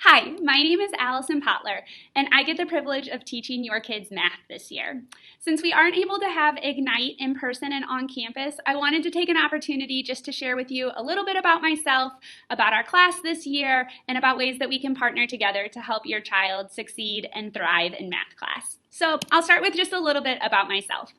Hi, my name is Allison Potler, and I get the privilege of teaching your kids math this year. Since we aren't able to have Ignite in person and on campus, I wanted to take an opportunity just to share with you a little bit about myself, about our class this year, and about ways that we can partner together to help your child succeed and thrive in math class. So I'll start with just a little bit about myself.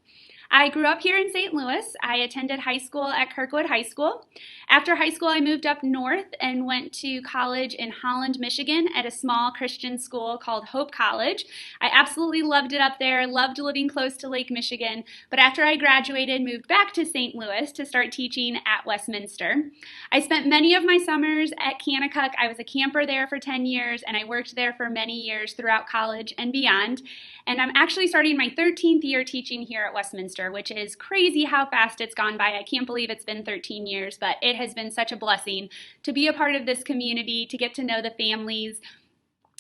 I grew up here in St. Louis. I attended high school at Kirkwood High School. After high school, I moved up north and went to college in Holland, Michigan at a small Christian school called Hope College. I absolutely loved it up there, loved living close to Lake Michigan, but after I graduated, moved back to St. Louis to start teaching at Westminster. I spent many of my summers at Kanakuk. I was a camper there for 10 years, and I worked there for many years throughout college and beyond. And I'm actually starting my 13th year teaching here at Westminster, which is crazy how fast it's gone by. I can't believe it's been 13 years, but it has been such a blessing to be a part of this community, to get to know the families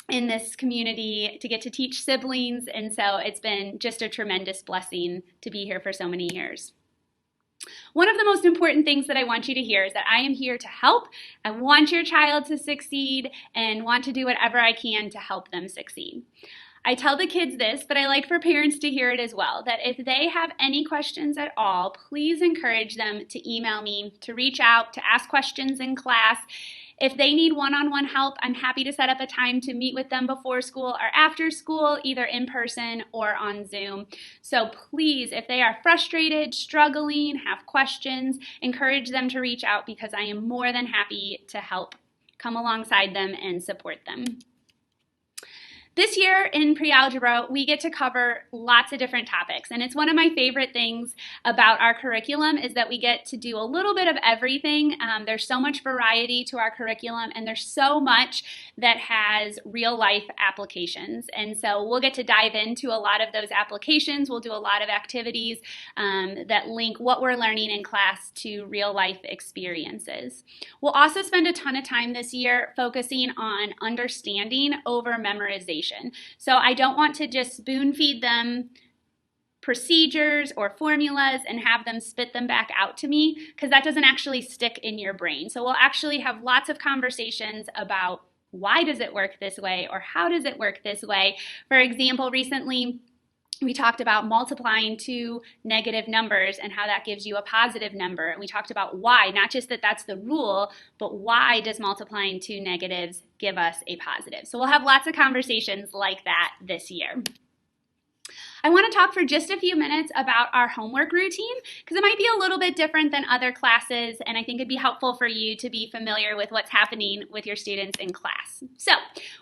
in this community, to get to teach siblings, and so it's been just a tremendous blessing to be here for so many years. One of the most important things that I want you to hear is that I am here to help. I want your child to succeed and want to do whatever I can to help them succeed. I tell the kids this, but I like for parents to hear it as well, that if they have any questions at all, please encourage them to email me, to reach out, to ask questions in class. If they need one-on-one help, I'm happy to set up a time to meet with them before school or after school, either in person or on Zoom. So please, if they are frustrated, struggling, have questions, encourage them to reach out because I am more than happy to help come alongside them and support them. This year in pre-algebra, we get to cover lots of different topics, and it's one of my favorite things about our curriculum is that we get to do a little bit of everything. There's so much variety to our curriculum, and there's so much that has real-life applications, and so we'll get to dive into a lot of those applications. We'll do a lot of activities that link what we're learning in class to real-life experiences. We'll also spend a ton of time this year focusing on understanding over memorization. So I don't want to just spoon feed them procedures or formulas and have them spit them back out to me because that doesn't actually stick in your brain. So we'll actually have lots of conversations about why does it work this way or how does it work this way. For example, recently we talked about multiplying two negative numbers and how that gives you a positive number. And we talked about why, not just that that's the rule, but why does multiplying two negatives give us a positive? So we'll have lots of conversations like that this year. I want to talk for just a few minutes about our homework routine because it might be a little bit different than other classes, and I think it'd be helpful for you to be familiar with what's happening with your students in class. So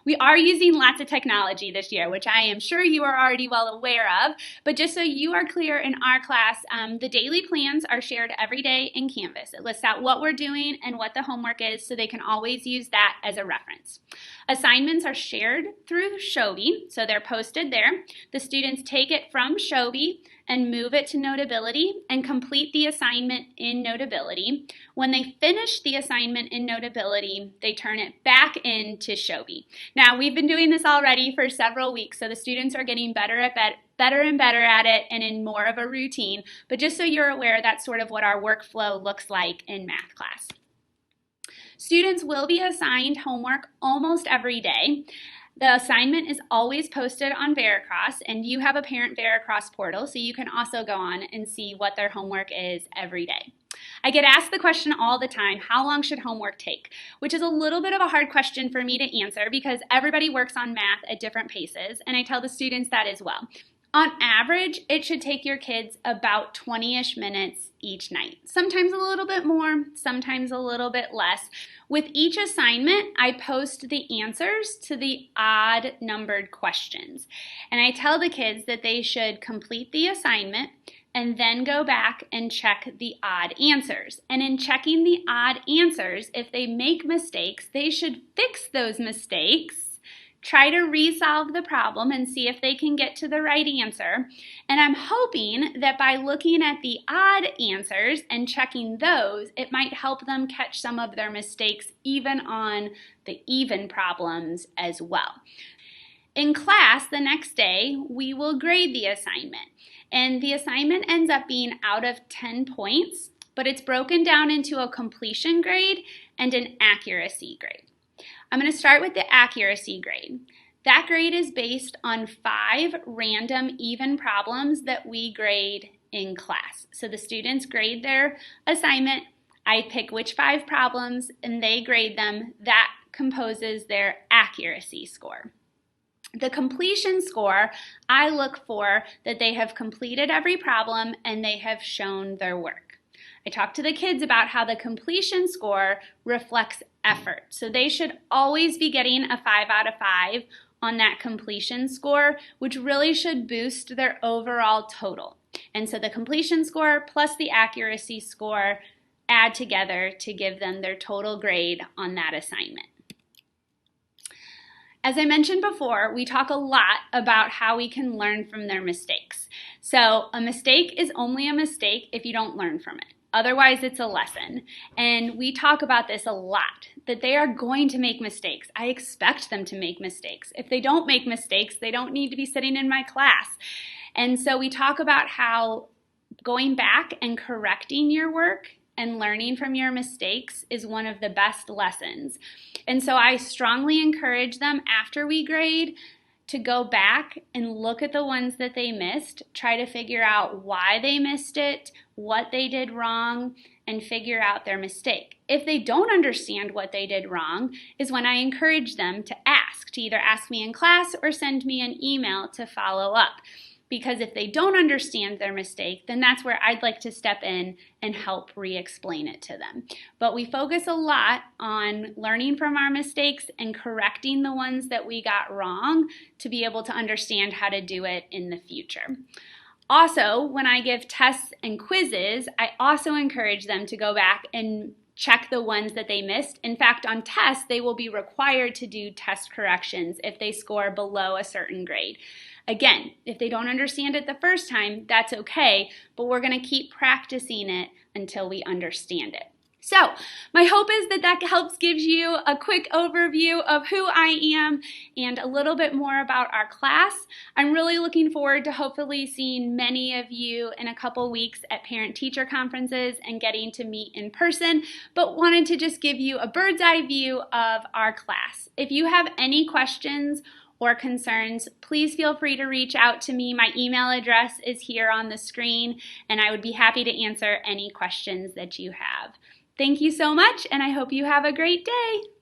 we are using lots of technology this year, which I am sure you are already well aware of, but just so you are clear, in our class, the daily plans are shared every day in Canvas. It lists out what we're doing and what the homework is so they can always use that as a reference. Assignments are shared through Shobi, so they're posted there. The students take it from Shobi and move it to Notability and complete the assignment in Notability. When they finish the assignment in Notability, they turn it back into Shobi. Now, we've been doing this already for several weeks, so the students are getting better and better at it and in more of a routine. But just so you're aware, that's sort of what our workflow looks like in math class. Students will be assigned homework almost every day. The assignment is always posted on Veracross, and you have a Parent Veracross portal, so you can also go on and see what their homework is every day. I get asked the question all the time, how long should homework take? Which is a little bit of a hard question for me to answer because everybody works on math at different paces, and I tell the students that as well. On average, it should take your kids about 20-ish minutes each night. Sometimes a little bit more, sometimes a little bit less. With each assignment, I post the answers to the odd numbered questions. And I tell the kids that they should complete the assignment and then go back and check the odd answers. And in checking the odd answers, if they make mistakes, they should fix those mistakes, try to resolve the problem and see if they can get to the right answer. And I'm hoping that by looking at the odd answers and checking those, it might help them catch some of their mistakes even on the even problems as well. In class, the next day, we will grade the assignment. And the assignment ends up being out of 10 points, but it's broken down into a completion grade and an accuracy grade. I'm going to start with the accuracy grade. That grade is based on 5 random even problems that we grade in class. So the students grade their assignment, I pick which 5 problems, and they grade them. That composes their accuracy score. The completion score, I look for that they have completed every problem and they have shown their work. I talk to the kids about how the completion score reflects effort. So they should always be getting a 5 out of 5 on that completion score, which really should boost their overall total. And so the completion score plus the accuracy score add together to give them their total grade on that assignment. As I mentioned before, we talk a lot about how we can learn from their mistakes. So a mistake is only a mistake if you don't learn from it. Otherwise, it's a lesson. And we talk about this a lot, that they are going to make mistakes. I expect them to make mistakes. If they don't make mistakes, they don't need to be sitting in my class. And so we talk about how going back and correcting your work and learning from your mistakes is one of the best lessons. And so I strongly encourage them after we grade to go back and look at the ones that they missed, try to figure out why they missed it, what they did wrong, and figure out their mistake. If they don't understand what they did wrong, is when I encourage them to either ask me in class or send me an email to follow up. Because if they don't understand their mistake, then that's where I'd like to step in and help re-explain it to them. But we focus a lot on learning from our mistakes and correcting the ones that we got wrong to be able to understand how to do it in the future. Also, when I give tests and quizzes, I also encourage them to go back and check the ones that they missed. In fact, on tests, they will be required to do test corrections if they score below a certain grade. Again, if they don't understand it the first time, that's okay, but we're going to keep practicing it until we understand it. So, my hope is that that helps gives you a quick overview of who I am and a little bit more about our class. I'm really looking forward to hopefully seeing many of you in a couple weeks at parent-teacher conferences and getting to meet in person, but wanted to just give you a bird's eye view of our class. If you have any questions or concerns, please feel free to reach out to me. My email address is here on the screen, and I would be happy to answer any questions that you have. Thank you so much, and I hope you have a great day.